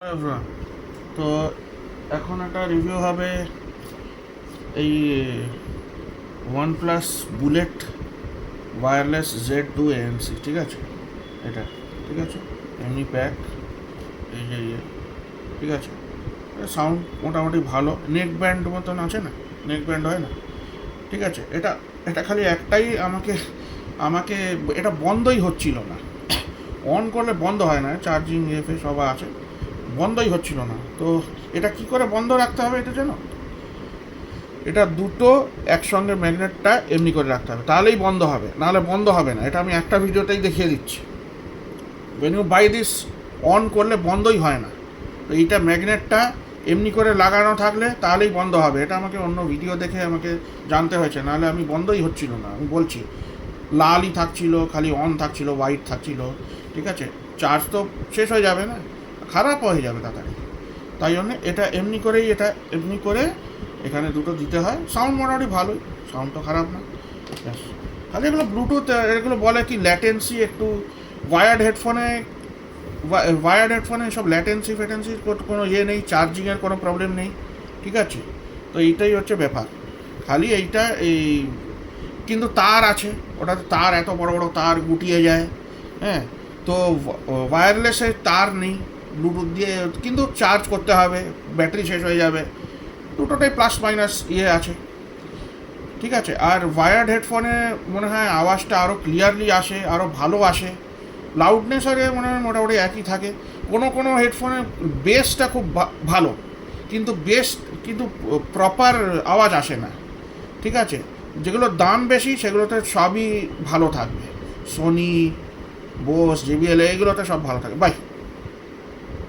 তো এখন একটা রিভিউ হবে এই OnePlus bullet wireless Z2 ANC, ঠিক আছে? এটা ঠিক আছে, এমনি প্যাক, এই যে ঠিক আছে। সাউন্ড মোটামুটি ভালো, নেক ব্যান্ড মতন আছে না, নেক ব্যান্ড হয় না, ঠিক আছে। এটা এটা খালি একটাই আমাকে আমাকে এটা বন্ধই হচ্ছিল না, অন করলে বন্ধ হয় না, চার্জিং এফে সব আছে, বন্ধই হচ্ছিল না। তো এটা কি করে বন্ধ রাখতে হবে এটা জানো? এটা দুটো একসঙ্গে ম্যাগনেটটা এমনি করে রাখতে হবে, তাহলেই বন্ধ হবে, নাহলে বন্ধ হবে না। এটা আমি একটা ভিডিওতেই দেখিয়ে দিচ্ছি। When you buy this, on করলে বন্ধই হয় না। তো এইটা ম্যাগনেটটা এমনি করে লাগানো থাকলে তাহলেই বন্ধ হবে। এটা আমাকে অন্য ভিডিও দেখে আমাকে জানতে হয়েছে, নাহলে আমি বন্ধই হচ্ছিল না। আমি বলছি লালই থাকছিল, খালি অন থাকছিল, হোয়াইট থাকছিল, ঠিক আছে। চার্জ তো শেষ হয়ে যাবে না, খারাপ হয়ে যাবে তাড়াতাড়ি। তাই জন্যে এটা এমনি করেই, এটা এমনি করে এখানে দুটো দিতে হয়। সাউন্ড মোটামুটি ভালোই, সাউন্ড তো খারাপ না। ব্যাস, খালি এগুলো ব্লুটুথ, এগুলো বলে কি ল্যাটেন্সি একটু, ওয়ার্ড হেডফোনে সব ল্যাটেন্সি ফ্যাটেন্সির কোনো ইয়ে নেই, চার্জিংয়ের কোনো প্রবলেম নেই, ঠিক আছে। তো এইটাই হচ্ছে ব্যাপার। খালি এইটা এই কিন্তু তার আছে, ওটাতে তার এত বড় বড় তার গুটিয়ে যায়, হ্যাঁ। তো ওয়্যারলেসের তার নেই, ব্লুটুথ দিয়ে কিন্তু চার্জ করতে হবে, ব্যাটারি শেষ হয়ে যাবে, দুটোটাই প্লাস মাইনাস ইয়ে আছে, ঠিক আছে। আর ওয়ার্ড হেডফোনে মনে হয় আওয়াজটা আরও ক্লিয়ারলি আসে, আরও ভালো আসে, লাউডনেস আরে মনে হয় মোটামুটি একই থাকে। কোনো কোনো হেডফোনে বেসটা খুব ভালো, কিন্তু কিন্তু প্রপার আওয়াজ আসে না, ঠিক আছে। যেগুলোর দাম বেশি সেগুলোতে সবই ভালো থাকবে, সোনি, বোস, JBL, এইগুলোতে সব ভালো থাকে। বাই।